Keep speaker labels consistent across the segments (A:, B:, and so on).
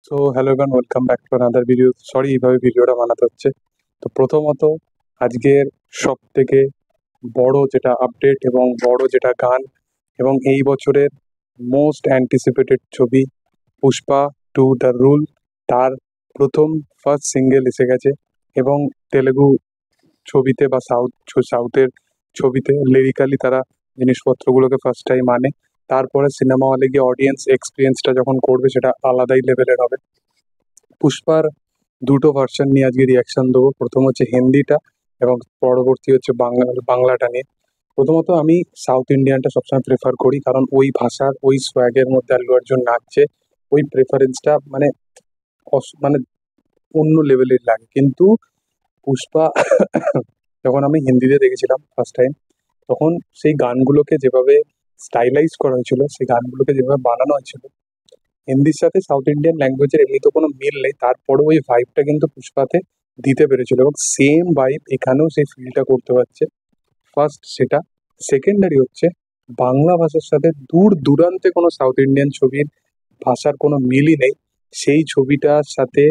A: So hello everyone, welcome back to another video. Sorry এইভাবে ভিডিওটা বানাতে হচ্ছে। তো প্রথমত আজকের সব থেকে বড় যেটা আপডেট এবং বড় যেটা গান এবং এই বছরের মোস্ট অ্যান্টিসিপেটেড ছবি পুষ্পা টু দ্য রুল, তার প্রথম ফার্স্ট সিঙ্গেল এসে গেছে এবং তেলেগু ছবিতে বা সাউথের ছবিতে লিরিক্যালি তারা জিনিসপত্রগুলোকে ফার্স্ট টাইম আনে। তারপরে সিনেমা হলে গিয়ে অডিয়েন্স এক্সপিরিয়েন্সটা যখন করবে সেটা আলাদাই লেভেলের হবে। পুষ্পার দুটো ভার্সন নিয়ে আজকে রিয়াকশন দেবো। প্রথম হচ্ছে হিন্দিটা এবং পরবর্তী হচ্ছে বাংলাটা নিয়ে। প্রথমত আমি সাউথ ইন্ডিয়ানটা সবসময় প্রেফার করি, কারণ ওই ভাষার ওই সোয়াগের মধ্যে আল্লু অর্জুন নাচছে, ওই প্রেফারেন্সটা মানে মানে অন্য লেভেলের লাগে। কিন্তু পুষ্পা যখন আমি হিন্দিতে দেখেছিলাম ফার্স্ট টাইম, তখন সেই গানগুলোকে যেভাবে স্টাইলাইজ করা হয়েছিল, সেই গানগুলোকে যেভাবে বানানো হয়েছিল, হিন্দির সাথে সাউথ ইন্ডিয়ান ল্যাঙ্গুয়েজের এমনি তো কোনো মিল নেই, তারপরেও ওই ভাইবটা কিন্তু পুষ্পাতে দিতে পেরেছিল এবং সেম ভাইব এখানেও সেই ফিলটা করতে পারছে। ফার্স্ট সেটা। সেকেন্ডারি হচ্ছে বাংলা ভাষার সাথে দূর দূরান্তে কোনো সাউথ ইন্ডিয়ান ছবির ভাষার কোনো মিলই নেই। সেই ছবিটার সাথে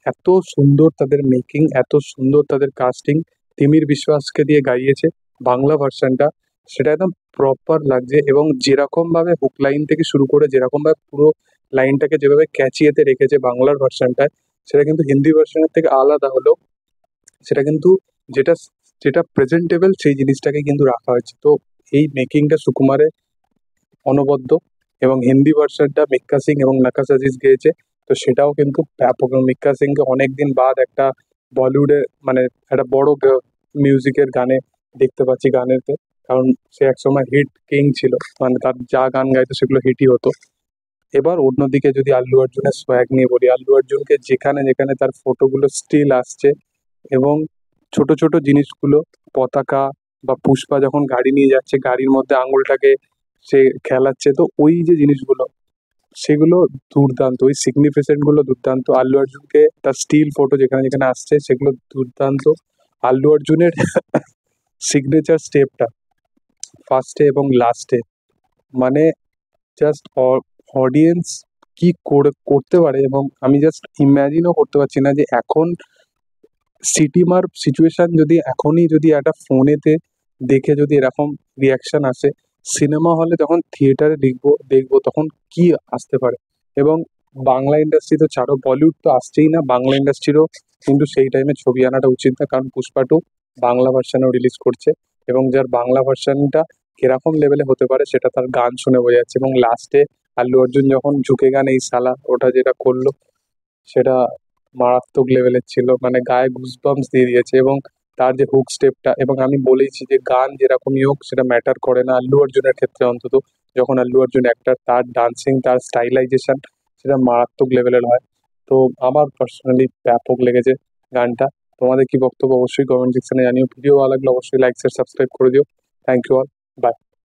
A: এত সুন্দর তাদের মেকিং, এত সুন্দর তাদের কাস্টিং, তিমির বিশ্বাসকে দিয়ে গাইয়েছে বাংলা ভার্সনটা, সেটা একদম প্রপার লাগছে। এবং যেরকমভাবে হুক লাইন থেকে শুরু করে যেরকমভাবে পুরো লাইনটাকে যেভাবে ক্যাচিয়েতে রেখেছে বাংলার ভার্সনটায়, সেটা কিন্তু হিন্দি ভার্সনের থেকে আলাদা হলেও সেটা কিন্তু যেটা যেটা প্রেজেন্টেবল সেই জিনিসটাকে কিন্তু রাখা হয়েছে। তো এই মেকিংটা সুকুমারের অনবদ্য। এবং হিন্দি ভার্সনটা মিক্কা সিং এবং নাকাশ আজিজ গেয়েছে, তো সেটাও কিন্তু ব্যাপক। এবং মিক্কা সিংকে অনেকদিন বাদ একটা বলিউডে মানে একটা বড় মিউজিকের গানে দেখতে পাচ্ছি গানেতে, কারণ সে একসময় হিট কিং ছিল, মানে তার যা গান গাইতো সেগুলো হিটই হতো। এবার অন্যদিকে যদি আল্লু অর্জুনের সোয়াগ নিয়ে বলি, আল্লু অর্জুনকে যেখানে যেখানে তার ফটোগুলো স্টিল আসছে এবং ছোট ছোট জিনিসগুলো, পতাকা বা পুষ্পা যখন গাড়ি নিয়ে যাচ্ছে, গাড়ির মধ্যে আঙুলটাকে সে খেলাচ্ছে, তো ওই যে জিনিসগুলো সেগুলো দুর্দান্ত, ওই সিগনিফিকেন্ট গুলো দুর্দান্ত। আল্লু অর্জুনকে তার স্টিল ফটো যেখানে যেখানে আসছে সেগুলো দুর্দান্ত। আল্লু অর্জুনের সিগনেচার স্টেপটা ফার্স্টে এবং লাস্টে, মানে জাস্ট অডিয়েন্স কি করতে পারে, এবং আমি জাস্ট ইম্যাজিনও করতে পারছি না যে এখন সিটিমার সিচুয়েশন যদি এখনই যদি একটা ফোনেতে দেখে যদি এরকম রিয়াকশন আসে, সিনেমা হলে যখন থিয়েটারে দেখবো তখন কি আসতে পারে। এবং বাংলা ইন্ডাস্ট্রি তো ছাড়ো, বলিউড তো আসছেই না, বাংলা ইন্ডাস্ট্রিরও কিন্তু সেই টাইমে ছবি আনাটা উচিত না, কারণ পুষ্পা টু বাংলা ভার্সানেও রিলিজ করছে এবং যার বাংলা ভার্সানটা কিরকম লেভেলে হতে পারে সেটা তার গান শুনে বোঝা যাচ্ছে। এবং লাস্টে আল্লু অর্জুন যখন ঝুঁকে গান এই সালা ওটা যেটা করলো, সেটা মারাত্মক লেভেলের ছিল, মানে গায়ে গুজবাম্পস দিয়ে দিয়েছে। এবং তার যে হুক স্টেপটা, এবং আমি বলেইছি যে গান যেরকমই হোক সেটা ম্যাটার করে না আল্লু অর্জুনের ক্ষেত্রে অন্তত। যখন আল্লু অর্জুন একটা তার ডান্সিং, তার স্টাইলাইজেশন সেটা মারাত্মক লেভেলের হয়। তো আমার পার্সোনালি ব্যাপক লেগেছে গানটা। তোমাদের কি বক্তব্য অবশ্যই কমেন্ট সেকশনে জানিও। ভিডিও ভালো লাগলে অবশ্যই লাইক শেয়ার সাবস্ক্রাইব করে দিও। Thank you all, by.